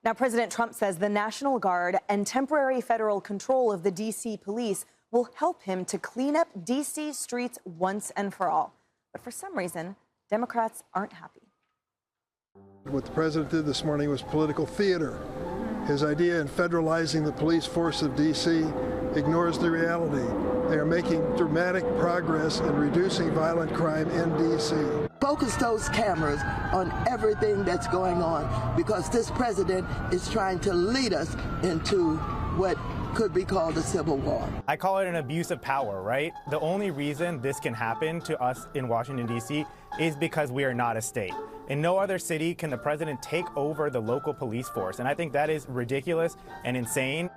Now, President Trump says the National Guard and temporary federal control of the D.C. police will help him to clean up D.C. streets once and for all. But for some reason, Democrats aren't happy. What the president did this morning was political theater. His idea in federalizing the police force of D.C. ignores the reality. They are making dramatic progress in reducing violent crime in D.C. Focus those cameras on everything that's going on, because this president is trying to lead us into what could be called a civil war. I call it an abuse of power, right? The only reason this can happen to us in Washington, D.C. is because we are not a state. In no other city can the president take over the local police force, and I think that is ridiculous and insane.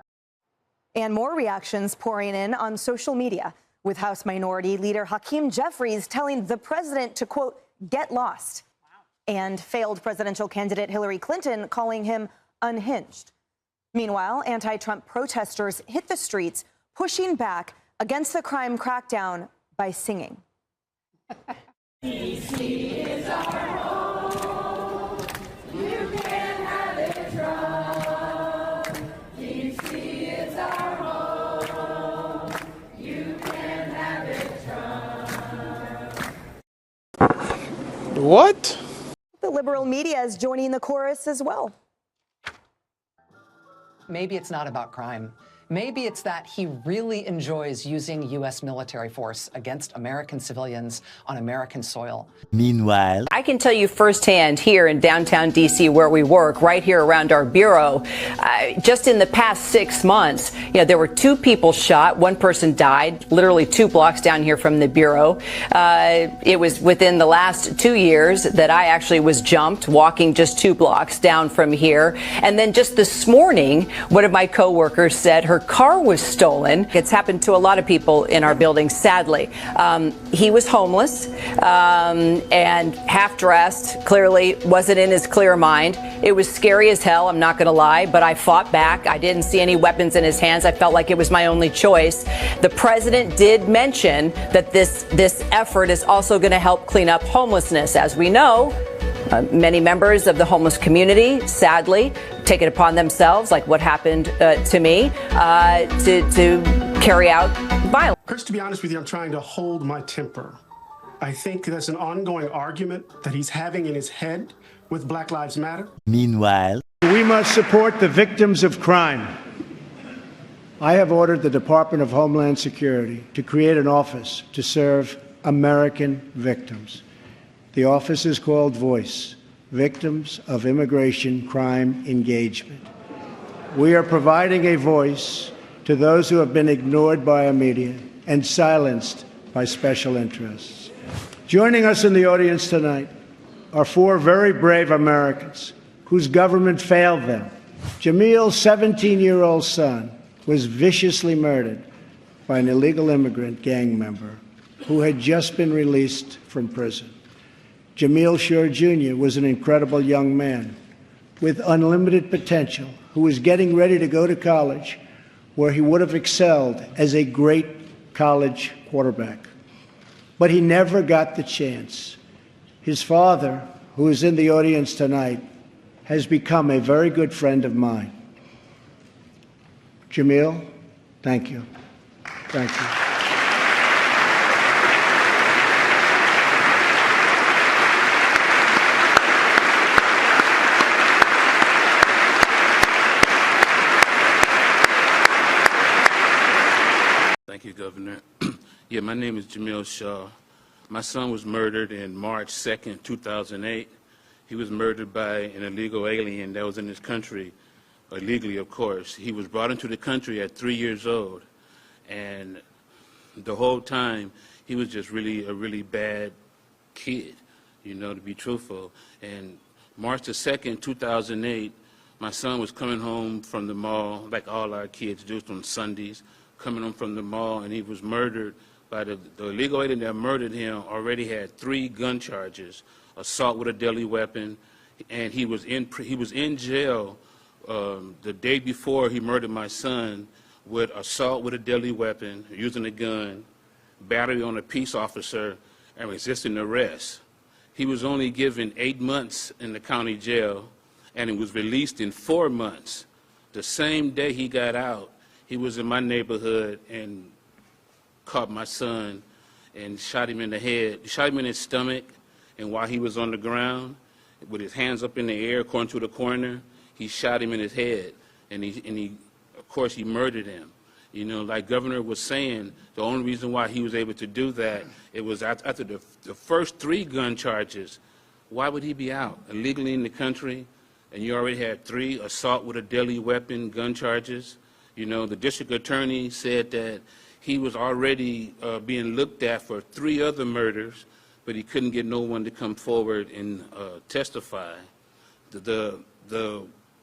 And more reactions pouring in on social media, with House Minority Leader Hakeem Jeffries telling the president to, quote, get lost, and failed presidential candidate Hillary Clinton calling him unhinged. Meanwhile, anti-Trump protesters hit the streets, pushing back against the crime crackdown by singing. DC is our home. You can have it, Trump. DC is our home. You can have it, Trump. What? The liberal media is joining the chorus as well. Maybe it's not about crime. Maybe it's that he really enjoys using U.S. military force against American civilians on American soil. Meanwhile, I can tell you firsthand here in downtown D.C. where we work, right here around our bureau, just in the past 6 months, there were 2 people shot. 1 person died, literally 2 blocks down here from the bureau. It was within the last 2 years that I actually was jumped walking just 2 blocks down from here. And then just this morning, one of my coworkers said her car was stolen. It's happened to a lot of people in our building, sadly. He was homeless and half-dressed, clearly wasn't in his clear mind. It was scary as hell, I'm not going to lie, but I fought back. I didn't see any weapons in his hands. I felt like it was my only choice. The president did mention that this effort is also going to help clean up homelessness. As we know, many members of the homeless community, sadly, take it upon themselves, like what happened to me, to carry out violence. Chris, to be honest with you, I'm trying to hold my temper. I think there's an ongoing argument that he's having in his head with Black Lives Matter. Meanwhile, we must support the victims of crime. I have ordered the Department of Homeland Security to create an office to serve American victims. The office is called VOICE, Victims of Immigration Crime Engagement. We are providing a voice to those who have been ignored by our media and silenced by special interests. Joining us in the audience tonight are 4 very brave Americans whose government failed them. Jamil's 17-year-old son was viciously murdered by an illegal immigrant gang member who had just been released from prison. Jamil Shore Jr. was an incredible young man with unlimited potential who was getting ready to go to college, where he would have excelled as a great college quarterback. But he never got the chance. His father, who is in the audience tonight, has become a very good friend of mine. Jamil, thank you. Thank you. Thank you, Governor. Yeah, my name is Jamil Shaw. My son was murdered in March 2nd, 2008. He was murdered by an illegal alien that was in this country, illegally, of course. He was brought into the country at 3 years old, and the whole time he was just really a really bad kid, to be truthful. And March the 2nd, 2008, my son was coming home from the mall, like all our kids do on Sundays, coming home from the mall, and he was murdered by the illegal alien that murdered him. Already had 3 gun charges, assault with a deadly weapon, and he was in jail the day before he murdered my son with assault with a deadly weapon, using a gun, battery on a peace officer, and resisting arrest. He was only given 8 months in the county jail, and he was released in 4 months. The same day he got out, he was in my neighborhood and caught my son and shot him in the head. He shot him in his stomach, and while he was on the ground, with his hands up in the air, according to the coroner, he shot him in his head, and he of course, he murdered him. You know, like Governor was saying, the only reason why he was able to do that, it was after the first 3 gun charges. Why would he be out illegally in the country? And you already had 3 assault with a deadly weapon gun charges. You know, the district attorney said that he was already being looked at for 3 other murders, but he couldn't get no one to come forward and testify.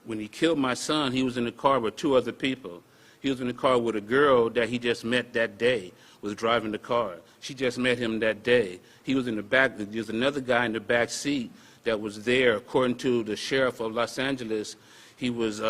When he killed my son, he was in the car with 2 other people. He was in the car with a girl that he just met that day, was driving the car. She just met him that day. He was in the back. There's another guy in the back seat that was there. According to the sheriff of Los Angeles, he was,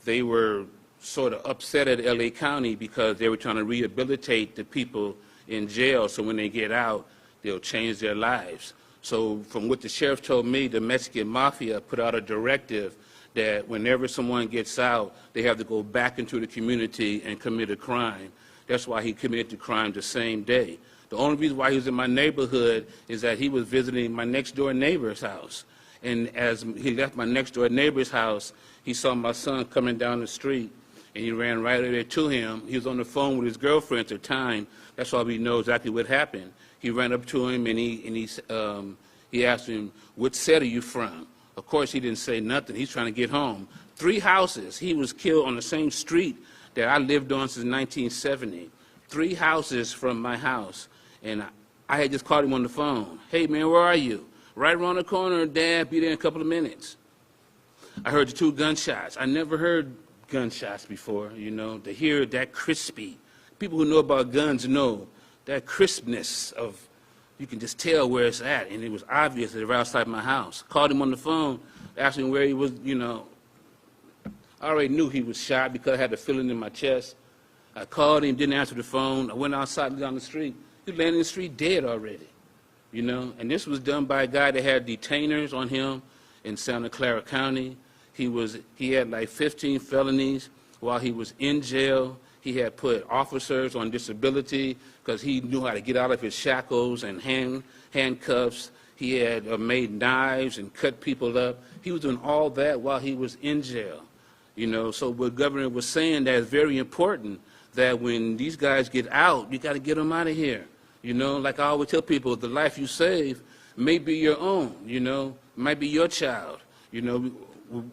they were sort of upset at LA County because they were trying to rehabilitate the people in jail, so when they get out, they'll change their lives. So from what the sheriff told me, the Mexican mafia put out a directive that whenever someone gets out, they have to go back into the community and commit a crime. That's why he committed the crime the same day. The only reason why he was in my neighborhood is that he was visiting my next-door neighbor's house. And as he left my next-door neighbor's house, he saw my son coming down the street, and he ran right over there to him. He was on the phone with his girlfriend at the time. That's why we know exactly what happened. He ran up to him, and he asked him, "What set are you from?" Of course, he didn't say nothing. He's trying to get home. 3 houses. He was killed on the same street that I lived on since 1970. 3 houses from my house. And I had just called him on the phone. "Hey, man, where are you?" "Right around the corner, Dad. Be there in a couple of minutes." I heard the 2 gunshots. I never heard gunshots before, you know. To hear that crispy. People who know about guns know that crispness of, you can just tell where it's at, and it was obvious that they were outside my house. Called him on the phone, asked him where he was, you know. I already knew he was shot because I had the feeling in my chest. I called him, didn't answer the phone. I went outside down the street. He was laying in the street dead already, you know. And this was done by a guy that had detainers on him in Santa Clara County. He had like 15 felonies while he was in jail. He had put officers on disability because he knew how to get out of his shackles and handcuffs. He had made knives and cut people up. He was doing all that while he was in jail. You know, so what Governor was saying, that is very important, that when these guys get out, you got to get them out of here. You know, like I always tell people, the life you save may be your own, you know, might be your child. You know,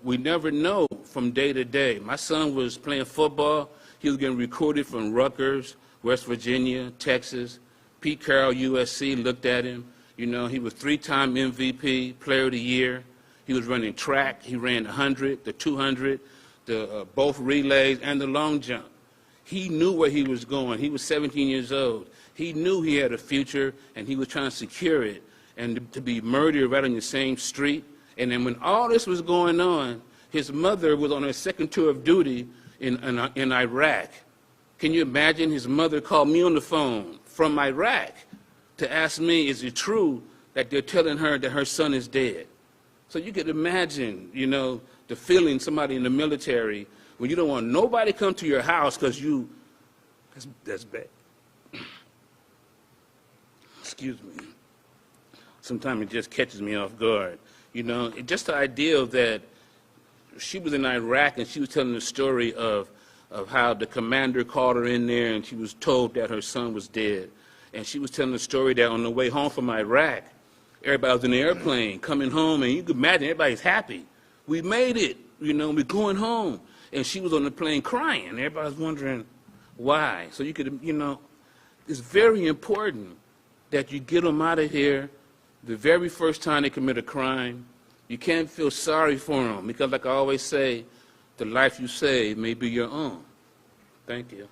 we never know from day to day. My son was playing football. He was getting recruited from Rutgers, West Virginia, Texas. Pete Carroll, USC, looked at him. You know, he was 3-time MVP, Player of the Year. He was running track. He ran the 100, the 200, both relays, and the long jump. He knew where he was going. He was 17 years old. He knew he had a future, and he was trying to secure it. And to be murdered right on the same street. And then when all this was going on, his mother was on her 2nd tour of duty in Iraq. Can you imagine? His mother called me on the phone from Iraq to ask me, is it true that they're telling her that her son is dead? So you could imagine, you know, the feeling somebody in the military when you don't want nobody to come to your house because that's bad. Excuse me. Sometimes it just catches me off guard. You know, just the idea that she was in Iraq and she was telling the story of how the commander called her in there and she was told that her son was dead. And she was telling the story that on the way home from Iraq, everybody was in the airplane coming home, and you could imagine everybody's happy. We made it, you know, we're going home. And she was on the plane crying. Everybody was wondering why. So you could, you know, it's very important that you get them out of here the very first time they commit a crime. You can't feel sorry for them because, like I always say, the life you save may be your own. Thank you.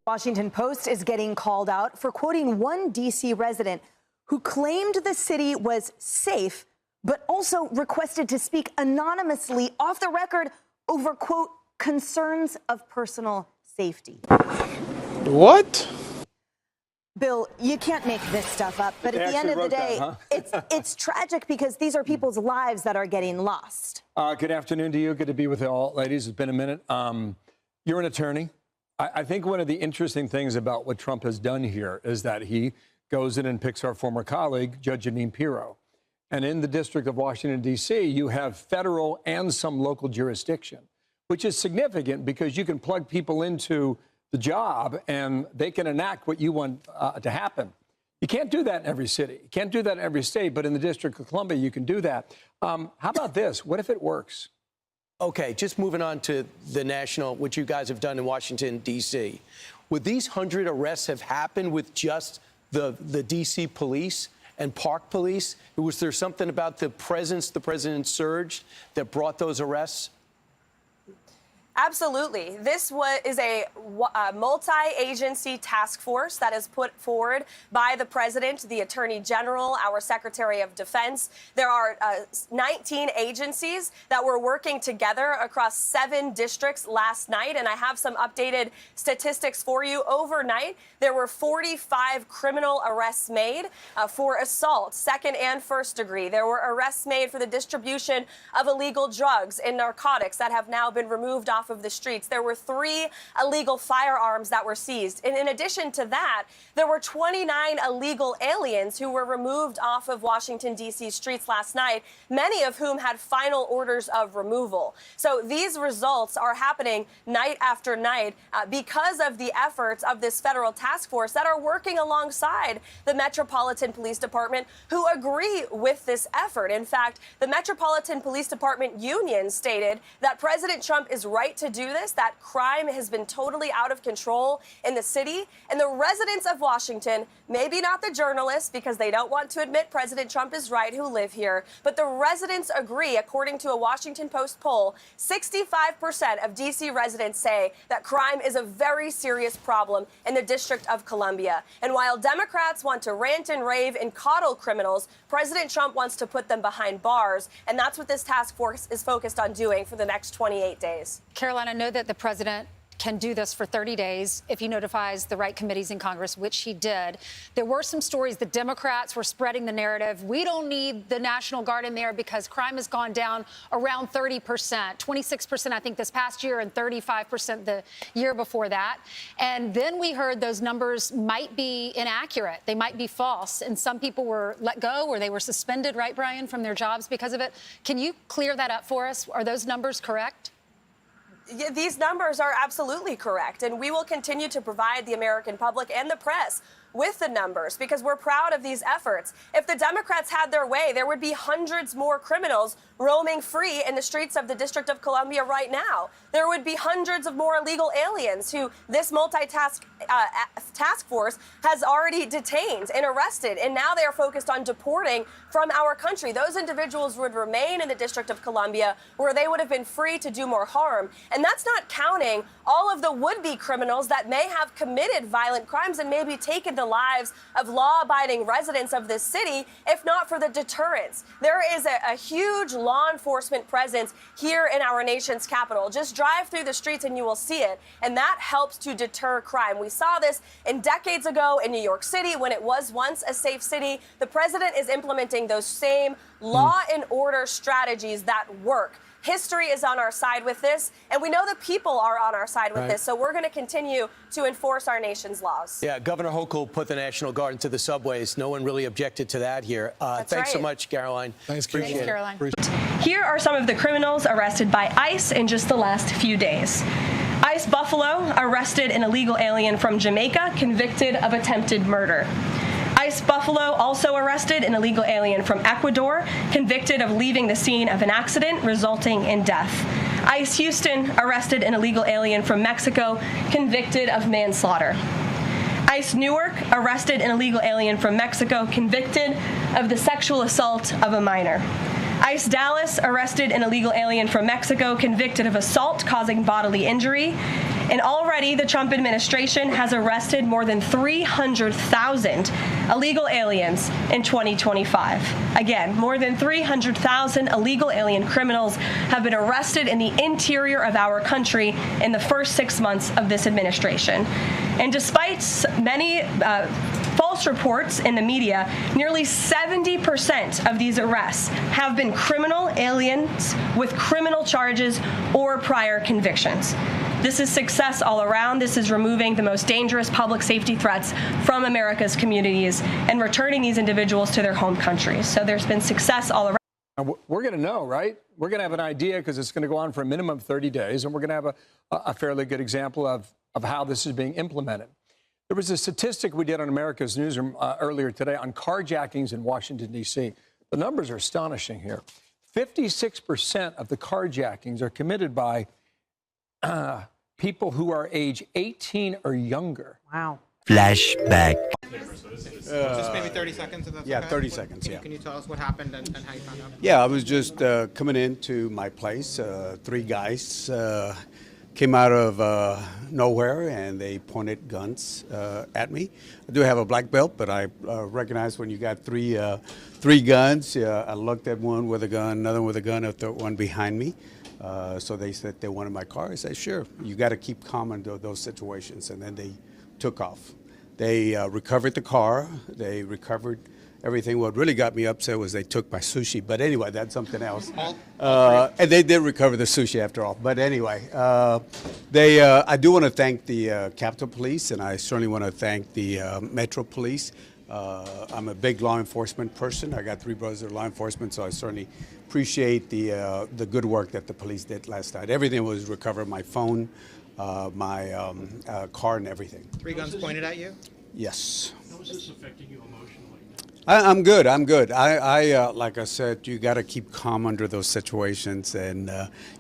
Washington Post is getting called out for quoting one D.C. resident who claimed the city was safe, but also requested to speak anonymously off the record over, quote, concerns of personal safety. What? Bill, you can't make this stuff up, but at the end of the day, it's tragic because these are people's lives that are getting lost. Good afternoon to you. Good to be with you all, ladies. It's been a minute. You're an attorney. I think one of the interesting things about what Trump has done here is that he goes in and picks our former colleague, Judge Jeanine Pirro. And in the District of Washington, D.C., you have federal and some local jurisdiction, which is significant because you can plug people into the job and they can enact what you want to happen. You can't do that in every city. You can't do that in every state, but in the District of Columbia, you can do that. How about this? What if it works? Okay, just moving on to the national, what you guys have done in Washington, D.C. Would these 100 arrests have happened with just the D.C. police and Park Police? Was there something about the president's surge that brought those arrests? Absolutely. This is a multi-agency task force that is put forward by the president, the attorney general, our secretary of defense. There are 19 agencies that were working together across 7 districts last night. And I have some updated statistics for you. Overnight, there were 45 criminal arrests made for assault, second and first degree. There were arrests made for the distribution of illegal drugs and narcotics that have now been removed off of the streets. There were 3 illegal firearms that were seized. And in addition to that, there were 29 illegal aliens who were removed off of Washington, D.C. streets last night, many of whom had final orders of removal. So these results are happening night after night because of the efforts of this federal task force that are working alongside the Metropolitan Police Department, who agree with this effort. In fact, the Metropolitan Police Department union stated that President Trump is right to do this, that crime has been totally out of control in the city. And the residents of Washington, maybe not the journalists because they don't want to admit President Trump is right, who live here, but the residents agree. According to a Washington Post poll, 65% of D.C. residents say that crime is a very serious problem in the District of Columbia. And while Democrats want to rant and rave and coddle criminals, President Trump wants to put them behind bars. And that's what this task force is focused on doing for the next 28 days. Caroline, I know that the president can do this for 30 days if he notifies the right committees in Congress, which he did. There were some stories the Democrats were spreading the narrative. We don't need the National Guard in there because crime has gone down around 30%, 26%, I think, this past year and 35% the year before that. And then we heard those numbers might be inaccurate. They might be false. And some people were let go or they were suspended, right, Brian, from their jobs because of it. Can you clear that up for us? Are those numbers correct? Yeah, these numbers are absolutely correct, and we will continue to provide the American public and the press with the numbers because we're proud of these efforts. If the Democrats had their way, there would be hundreds more criminals roaming free in the streets of the District of Columbia right now. There would be hundreds of more illegal aliens who this task force has already detained and arrested, and now they are focused on deporting from our country. Those individuals would remain in the District of Columbia where they would have been free to do more harm. And that's not counting all of the would-be criminals that may have committed violent crimes and maybe taken the lives of law-abiding residents of this city, if not for the deterrence. There is a huge law enforcement presence here in our nation's capital. Just drive through the streets and you will see it. And that helps to deter crime. We saw this decades ago in New York City when it was once a safe city. The president is implementing those same law and order strategies that work. History is on our side with this, and we know the people are on our side with this, so we're going to continue to enforce our nation's laws. Yeah, Governor Hochul put the National Guard into the subways. No one really objected to that here. Thanks so much, Caroline. Thanks, Caroline. Here are some of the criminals arrested by ICE in just the last few days. ICE Buffalo arrested an illegal alien from Jamaica convicted of attempted murder. ICE Buffalo also arrested an illegal alien from Ecuador, convicted of leaving the scene of an accident resulting in death. ICE Houston arrested an illegal alien from Mexico, convicted of manslaughter. ICE Newark arrested an illegal alien from Mexico, convicted of the sexual assault of a minor. ICE Dallas arrested an illegal alien from Mexico, convicted of assault causing bodily injury. And already the Trump administration has arrested more than 300,000 illegal aliens in 2025. Again, more than 300,000 illegal alien criminals have been arrested in the interior of our country in the first 6 months of this administration. And despite many false reports in the media, nearly 70% of these arrests have been criminal aliens with criminal charges or prior convictions. This is success all around. This is removing the most dangerous public safety threats from America's communities and returning these individuals to their home countries. So there's been success all around. We're going to know, right? We're going to have an idea because it's going to go on for a minimum of 30 days, and we're going to have a fairly good example of how this is being implemented. There was a statistic we did on America's Newsroom earlier today on carjackings in Washington, D.C. The numbers are astonishing here. 56% of the carjackings are committed by people who are age 18 or younger. Wow. Flashback. Just maybe 30 seconds, if that's Yeah, okay? 30 seconds, Can you tell us what happened and how you found out? Yeah, I was just coming into my place. Three guys came out of nowhere and they pointed guns at me. I do have a black belt, but I recognize when you got three guns. I looked at one with a gun, another with a gun, a third one behind me. So they said they wanted my car. I said, sure, you got to keep calm under those situations. And then they took off. They recovered the car. They recovered everything. What really got me upset was they took my sushi. But anyway, that's something else. And they did recover the sushi after all. But anyway, I do want to thank the Capitol Police, and I certainly want to thank the Metro Police. I'm a big law enforcement person. I got three brothers that are law enforcement, so I certainly appreciate the good work that the police did last night. Everything was recovered, my phone, my car, and everything. Three guns pointed at you? Yes. How is this affecting you emotionally? I'm good. I'm good. I like I said, you got to keep calm under those situations, and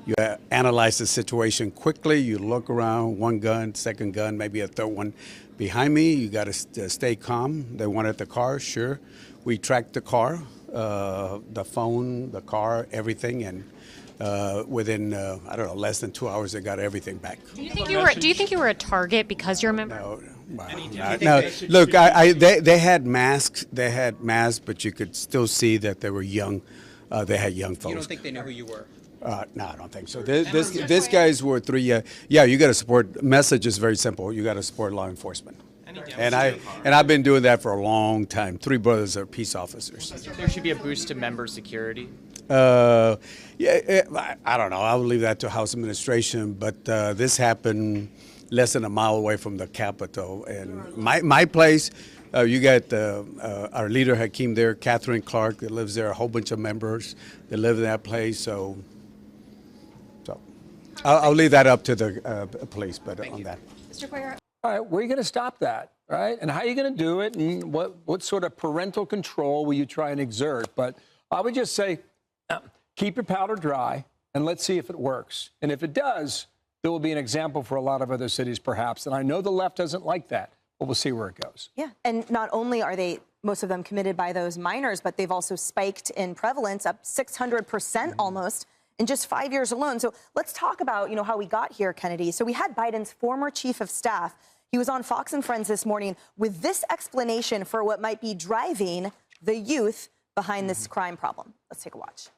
you analyze the situation quickly. You look around, one gun, second gun, maybe a third one behind me. You got to stay calm. They wanted the car, sure. We tracked the car, the phone, the car, everything, and within I don't know, less than 2 hours, they got everything back. Do you think you were a target because you're a member? No, look, they had masks. They had masks, but you could still see that they were young. They had young folks. You don't think they knew who you were? No, I don't think so. These guys were three. Yeah, you got to support. Message is very simple. You got to support law enforcement. And I've been doing that for a long time. Three brothers are peace officers. There should be a boost to member security. I don't know. I would leave that to House administration. But this happened less than a mile away from the Capitol. And my place, you got our leader Hakeem there, Catherine Clark that lives there, a whole bunch of members that live in that place. So I'll leave that up to the police. But on that. Mr. Cuellar. All right, where are you going to stop that, right? And how are you going to do it? And what sort of parental control will you try and exert? But I would just say, keep your powder dry, and let's see if it works. And if it does, there will be an example for a lot of other cities, perhaps. And I know the left doesn't like that, but we'll see where it goes. Yeah, and not only are most of them committed by those minors, but they've also spiked in prevalence, up 600% almost in just 5 years alone. So let's talk about, how we got here, Kennedy. So we had Biden's former chief of staff. He was on Fox and Friends this morning with this explanation for what might be driving the youth behind this crime problem. Let's take a watch.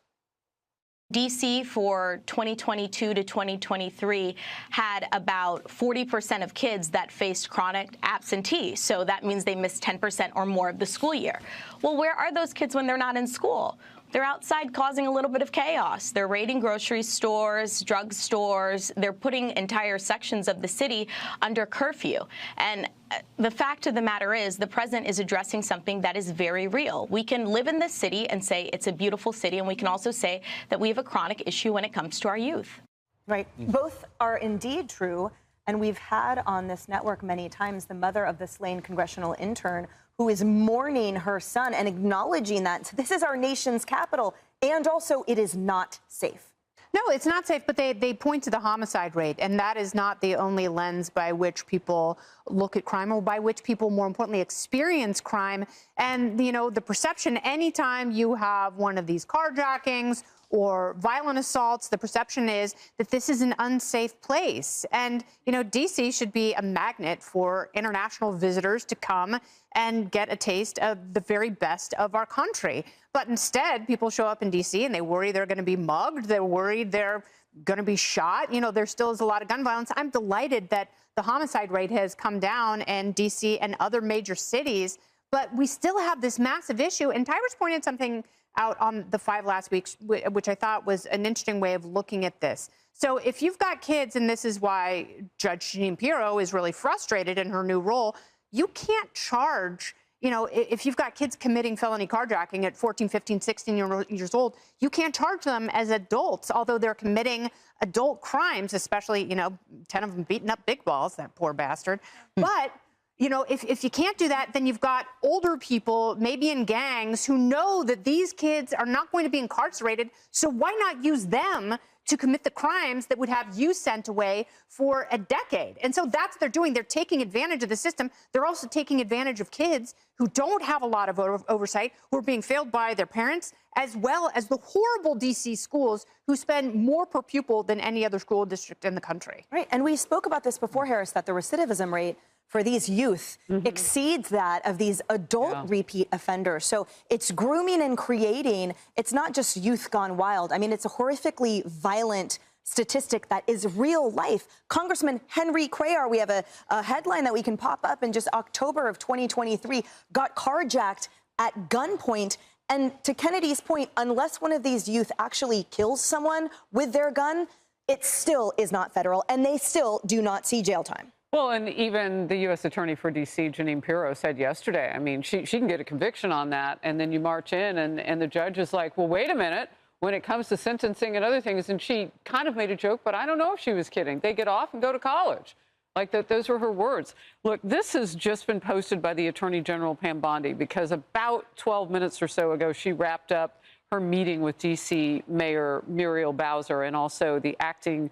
D.C. for 2022 to 2023 had about 40% of kids that faced chronic absentee. So that means they missed 10% or more of the school year. Well, where are those kids when they're not in school? They're outside causing a little bit of chaos. They're raiding grocery stores, drug stores. They're putting entire sections of the city under curfew. And the fact of the matter is the president is addressing something that is very real. We can live in this city and say it's a beautiful city, and we can also say that we have a chronic issue when it comes to our youth. Right. Both are indeed true. And we've had on this network many times the mother of the slain congressional intern who is mourning her son and acknowledging that this is our nation's capital, and also it is not safe. No, it's not safe, but they point to the homicide rate, and that is not the only lens by which people look at crime, or by which people, more importantly, experience crime. And, the perception, anytime you have one of these carjackings or violent assaults, the perception is that this is an unsafe place. And, D.C. should be a magnet for international visitors to come and get a taste of the very best of our country. But instead, people show up in D.C. and they worry they're going to be mugged. They're worried they're going to be shot. There still is a lot of gun violence. I'm delighted that the homicide rate has come down in D.C. and other major cities. But we still have this massive issue. And Tyrus pointed something out on the 5 last week, which I thought was an interesting way of looking at this. So if you've got kids, and this is why Judge Jeanine Pirro is really frustrated in her new role, you can't charge, you know, if you've got kids committing felony carjacking at 14, 15, 16 years old, you can't charge them as adults, although they're committing adult crimes, especially, you know, 10 of them beating up big balls, that poor bastard. But you know, if you can't do that, then you've got older people, maybe in gangs, who know that these kids are not going to be incarcerated. So why not use them to commit the crimes that would have you sent away for a decade? And so that's what they're doing. They're taking advantage of the system. They're also taking advantage of kids who don't have a lot of oversight, who are being failed by their parents, as well as the horrible D.C. schools who spend more per pupil than any other school district in the country. Right. And we spoke about this before, Harris, that the recidivism rate for these youth exceeds that of these adult repeat offenders. So it's grooming and creating. It's not just youth gone wild. I mean, it's a horrifically violent statistic that is real life. Congressman Henry Cuellar, we have a headline that we can pop up in just October of 2023, got carjacked at gunpoint. And to Kennedy's point, unless one of these youth actually kills someone with their gun, it still is not federal, and they still do not see jail time. Well, and even the U.S. Attorney for D.C., Jeanine Pirro, said yesterday, I mean, she can get a conviction on that, and then you march in, and the judge is like, well, wait a minute, when it comes to sentencing and other things, and she kind of made a joke, but I don't know if she was kidding. They get off and go to college. Like, those were her words. Look, this has just been posted by the Attorney General, Pam Bondi, because about 12 minutes or so ago, she wrapped up her meeting with D.C. Mayor Muriel Bowser and also the acting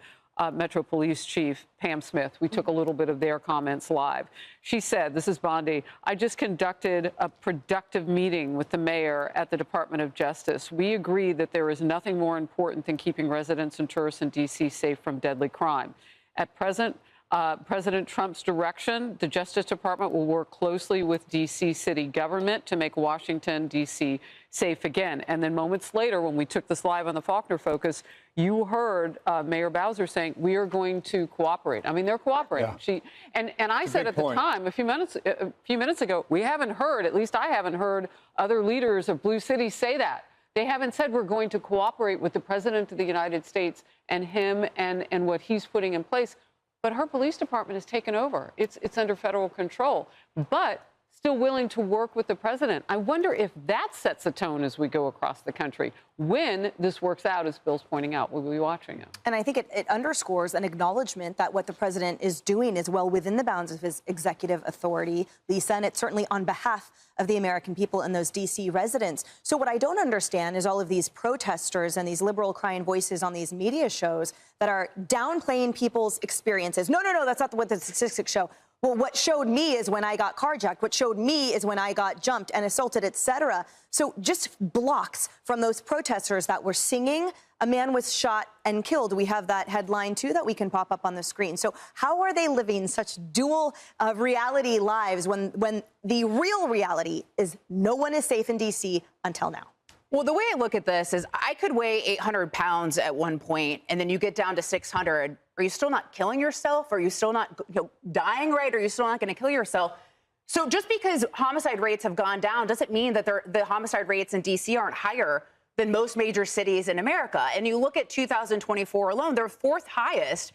Metro Police Chief, Pam Smith. We took a little bit of their comments live. She said, this is Bondi, I just conducted a productive meeting with the mayor at the Department of Justice. We agree that there is nothing more important than keeping residents and tourists in D.C. safe from deadly crime. At present, President Trump's direction, the Justice Department will work closely with D.C. city government to make Washington, D.C. safe again. And then moments later, when we took this live on the Faulkner Focus, you heard Mayor Bowser saying, we are going to cooperate. I mean, they're cooperating. Yeah. And I said at the time, a few minutes ago, we haven't heard, at least I haven't heard other leaders of blue cities say that. They haven't said we're going to cooperate with the President of the United States and him and what he's putting in place. But her police department has taken over. It's under federal control, but still willing to work with the president. I wonder if that sets a tone as we go across the country. When this works out, as Bill's pointing out, we'll be watching it. And I think it underscores an acknowledgement that what the president is doing is well within the bounds of his executive authority, Lisa, and it's certainly on behalf of the American people and those D.C. residents. So what I don't understand is all of these protesters and these liberal crying voices on these media shows that are downplaying people's experiences. No, that's not what the statistics show. Well, what showed me is when I got carjacked. What showed me is when I got jumped and assaulted, etc. So just blocks from those protesters that were singing, a man was shot and killed. We have that headline, too, that we can pop up on the screen. So how are they living such dual reality lives when the real reality is no one is safe in D.C. until now? Well, the way I look at this is I could weigh 800 pounds at one point, and then you get down to 600. Are you still not killing yourself? Are you still not dying, right? Are you still not going to kill yourself? So just because homicide rates have gone down doesn't mean that the homicide rates in D.C. aren't higher than most major cities in America. And you look at 2024 alone, they're fourth highest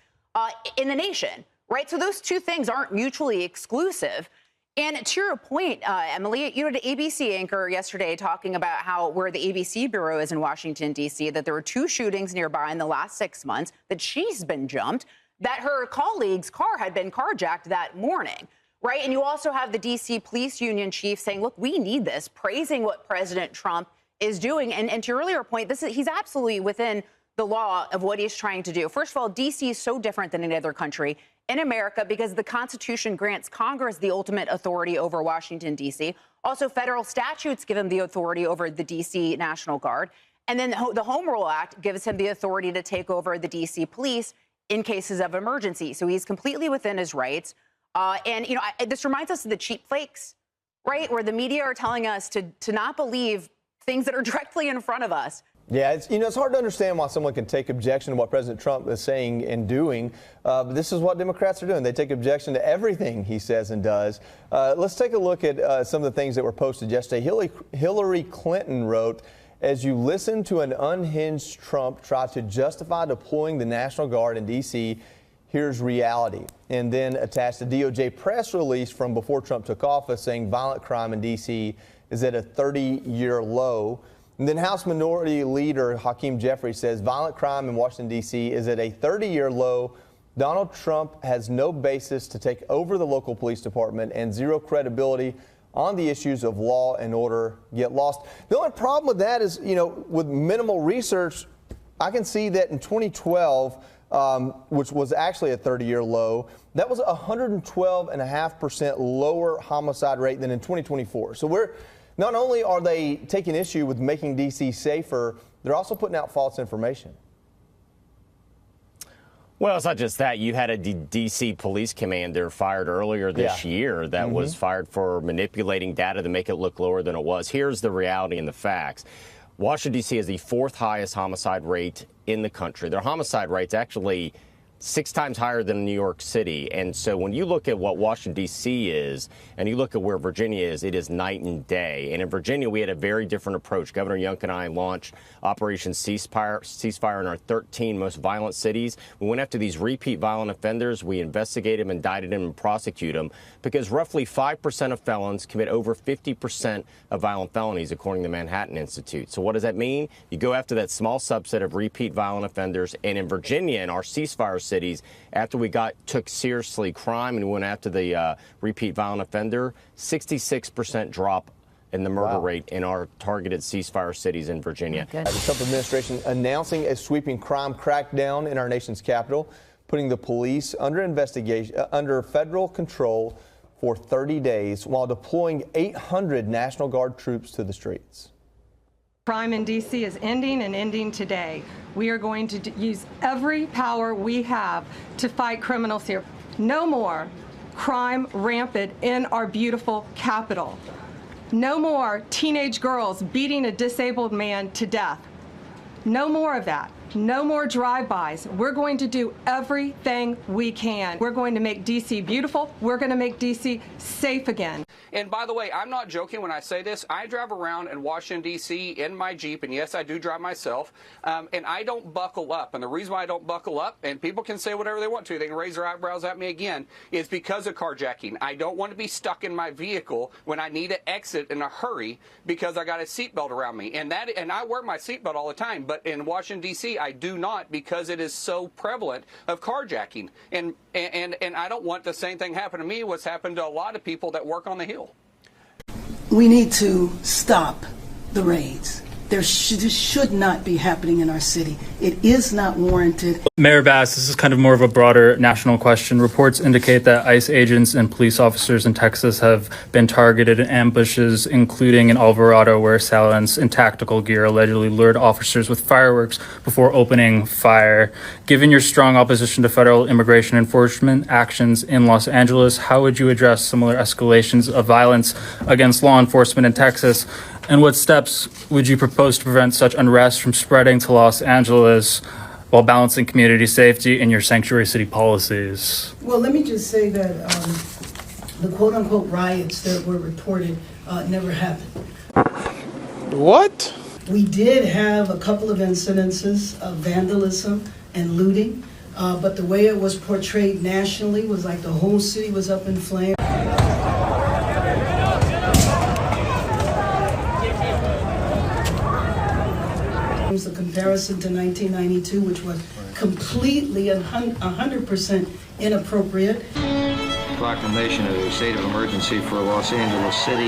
in the nation, right? So those two things aren't mutually exclusive. And to your point, Emily, you had an ABC anchor yesterday talking about where the ABC bureau is in Washington, D.C., that there were 2 shootings nearby in the last 6 months, that she's been jumped, that her colleague's car had been carjacked that morning, right? And you also have the D.C. police union chief saying, look, we need this, praising what President Trump is doing. And to your earlier point, he's absolutely within the law of what he's trying to do. First of all, D.C. is so different than any other country in America because the Constitution grants Congress the ultimate authority over Washington, D.C. Also, federal statutes give him the authority over the D.C. National Guard. And then the Home Rule Act gives him the authority to take over the D.C. police in cases of emergency. So he's completely within his rights. And, you know, this reminds us of the cheap flakes, right, where the media are telling us to not believe things that are directly in front of us. Yeah, it's hard to understand why someone can take objection to what President Trump is saying and doing. But this is what Democrats are doing. They take objection to everything he says and does. Let's take a look at some of the things that were posted yesterday. Hillary Clinton wrote, as you listen to an unhinged Trump try to justify deploying the National Guard in D.C., here's reality. And then attached a DOJ press release from before Trump took office saying violent crime in D.C. is at a 30-year low. And then House Minority Leader Hakeem Jeffries says violent crime in Washington, D.C. is at a 30-year low. Donald Trump has no basis to take over the local police department and zero credibility on the issues of law and order get lost. The only problem with that is, with minimal research, I can see that in 2012, which was actually a 30-year low, that was a 112.5% lower homicide rate than in 2024. So not only are they taking issue with making D.C. safer, they're also putting out false information. Well, it's not just that. You had a D.C. police commander fired earlier this year that was fired for manipulating data to make it look lower than it was. Here's the reality and the facts. Washington, D.C. has the 4th highest homicide rate in the country. Their homicide rate's actually 6 times higher than New York City. And so when you look at what Washington, D.C. is, and you look at where Virginia is, it is night and day. And in Virginia, we had a very different approach. Governor Youngkin and I launched Operation Ceasefire in our 13 most violent cities. We went after these repeat violent offenders. We investigated them, indicted them, and prosecuted them because roughly 5% of felons commit over 50% of violent felonies, according to the Manhattan Institute. So what does that mean? You go after that small subset of repeat violent offenders. And in Virginia, in our ceasefire cities, after we took seriously crime and went after the repeat violent offender, 66% drop in the murder rate in our targeted ceasefire cities in Virginia. The Trump administration announcing a sweeping crime crackdown in our nation's capital, putting the police under investigation, under federal control for 30 days while deploying 800 National Guard troops to the streets. Crime in D.C. is ending and ending today. We are going to use every power we have to fight criminals here. No more crime rampant in our beautiful capital. No more teenage girls beating a disabled man to death. No more of that. No more drive-bys. We're going to do everything we can. We're going to make D.C. beautiful. We're going to make D.C. safe again. And by the way, I'm not joking when I say this. I drive around in Washington, D.C. in my Jeep, and yes, I do drive myself, and I don't buckle up. And the reason why I don't buckle up, and people can say whatever they want to, they can raise their eyebrows at me again, is because of carjacking. I don't want to be stuck in my vehicle when I need to exit in a hurry because I got a seatbelt around me. And I wear my seatbelt all the time, but in Washington, D.C., I do not because it is so prevalent of carjacking. And I don't want the same thing happen to me, what's happened to a lot of people that work on the Hill. We need to stop the raids. This should not be happening in our city. It is not warranted. Mayor Bass, this is kind of more of a broader national question. Reports indicate that ICE agents and police officers in Texas have been targeted in ambushes, including in Alvarado, where assailants in tactical gear allegedly lured officers with fireworks before opening fire. Given your strong opposition to federal immigration enforcement actions in Los Angeles, how would you address similar escalations of violence against law enforcement in Texas? And what steps would you propose to prevent such unrest from spreading to Los Angeles while balancing community safety in your sanctuary city policies? Well, let me just say that the quote-unquote riots that were reported never happened. What? We did have a couple of incidences of vandalism and looting, but the way it was portrayed nationally was like the whole city was up in flames. The comparison to 1992, which was completely 100% inappropriate. Proclamation of a state of emergency for Los Angeles City.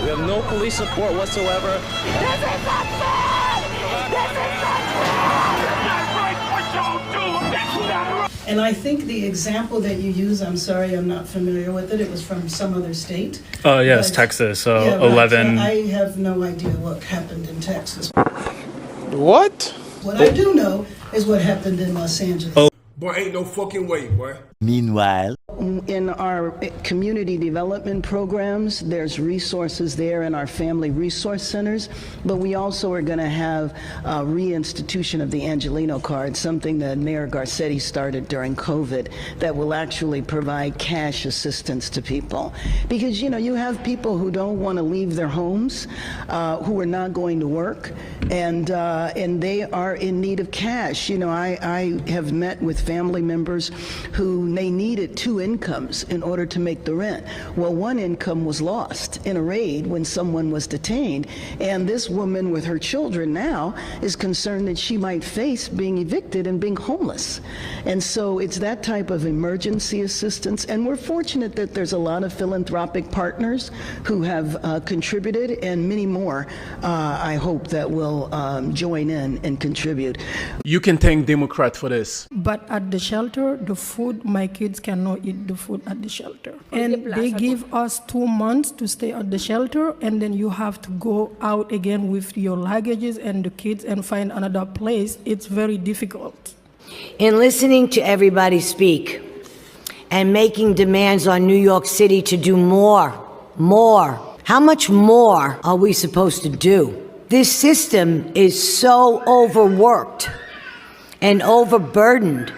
We have no police support whatsoever. This is not fair! This is not fair! It's not right what y'all do! It's not right! And I think the example that you use, I'm sorry, I'm not familiar with it. It was from some other state. Yes, Texas. So yeah, 11. I have no idea what happened in Texas. What? What I do know is what happened in Los Angeles. Boy, ain't no fucking way, boy. Meanwhile, in our community development programs, there's resources there in our family resource centers, but we also are going to have a reinstitution of the Angelino card, something that Mayor Garcetti started during COVID, that will actually provide cash assistance to people. Because, you know, you have people who don't want to leave their homes, who are not going to work, and they are in need of cash. You know, I have met with family members who they needed 2 incomes in order to make the rent. Well, 1 income was lost in a raid when someone was detained, and this woman with her children now is concerned that she might face being evicted and being homeless. And so it's that type of emergency assistance, and we're fortunate that there's a lot of philanthropic partners who have contributed, and many more I hope that will join in and contribute. You can thank Democrats for this. But at the shelter, the food, my kids cannot eat the food at the shelter. And they give us 2 months to stay at the shelter, and then you have to go out again with your luggages and the kids and find another place. It's very difficult. In listening to everybody speak and making demands on New York City to do more, how much more are we supposed to do? This system is so overworked and overburdened.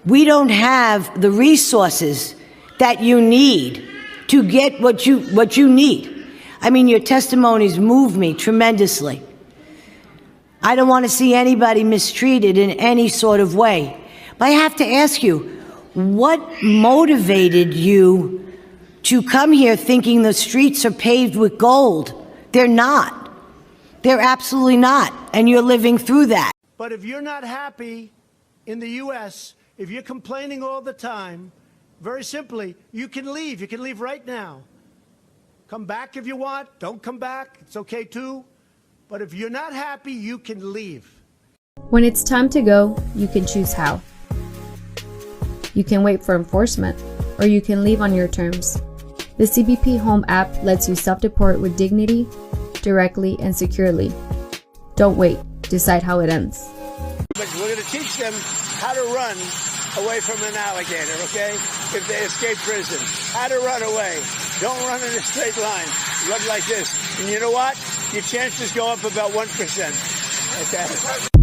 We don't have the resources that you need to get what you need. I mean, your testimonies move me tremendously. I don't want to see anybody mistreated in any sort of way. But I have to ask you, what motivated you to come here thinking the streets are paved with gold? They're not. They're absolutely not. And you're living through that. But if you're not happy in the U.S., if you're complaining all the time, very simply, you can leave. You can leave right now. Come back if you want. Don't come back. It's okay too. But if you're not happy, you can leave. When it's time to go, you can choose how. You can wait for enforcement, or you can leave on your terms. The CBP Home app lets you self-deport with dignity, directly and securely. Don't wait. Decide how it ends. But we're going to teach them how to run away from an alligator, okay? If they escape prison. How to run away. Don't run in a straight line. Run like this. And you know what? Your chances go up about 1%, okay?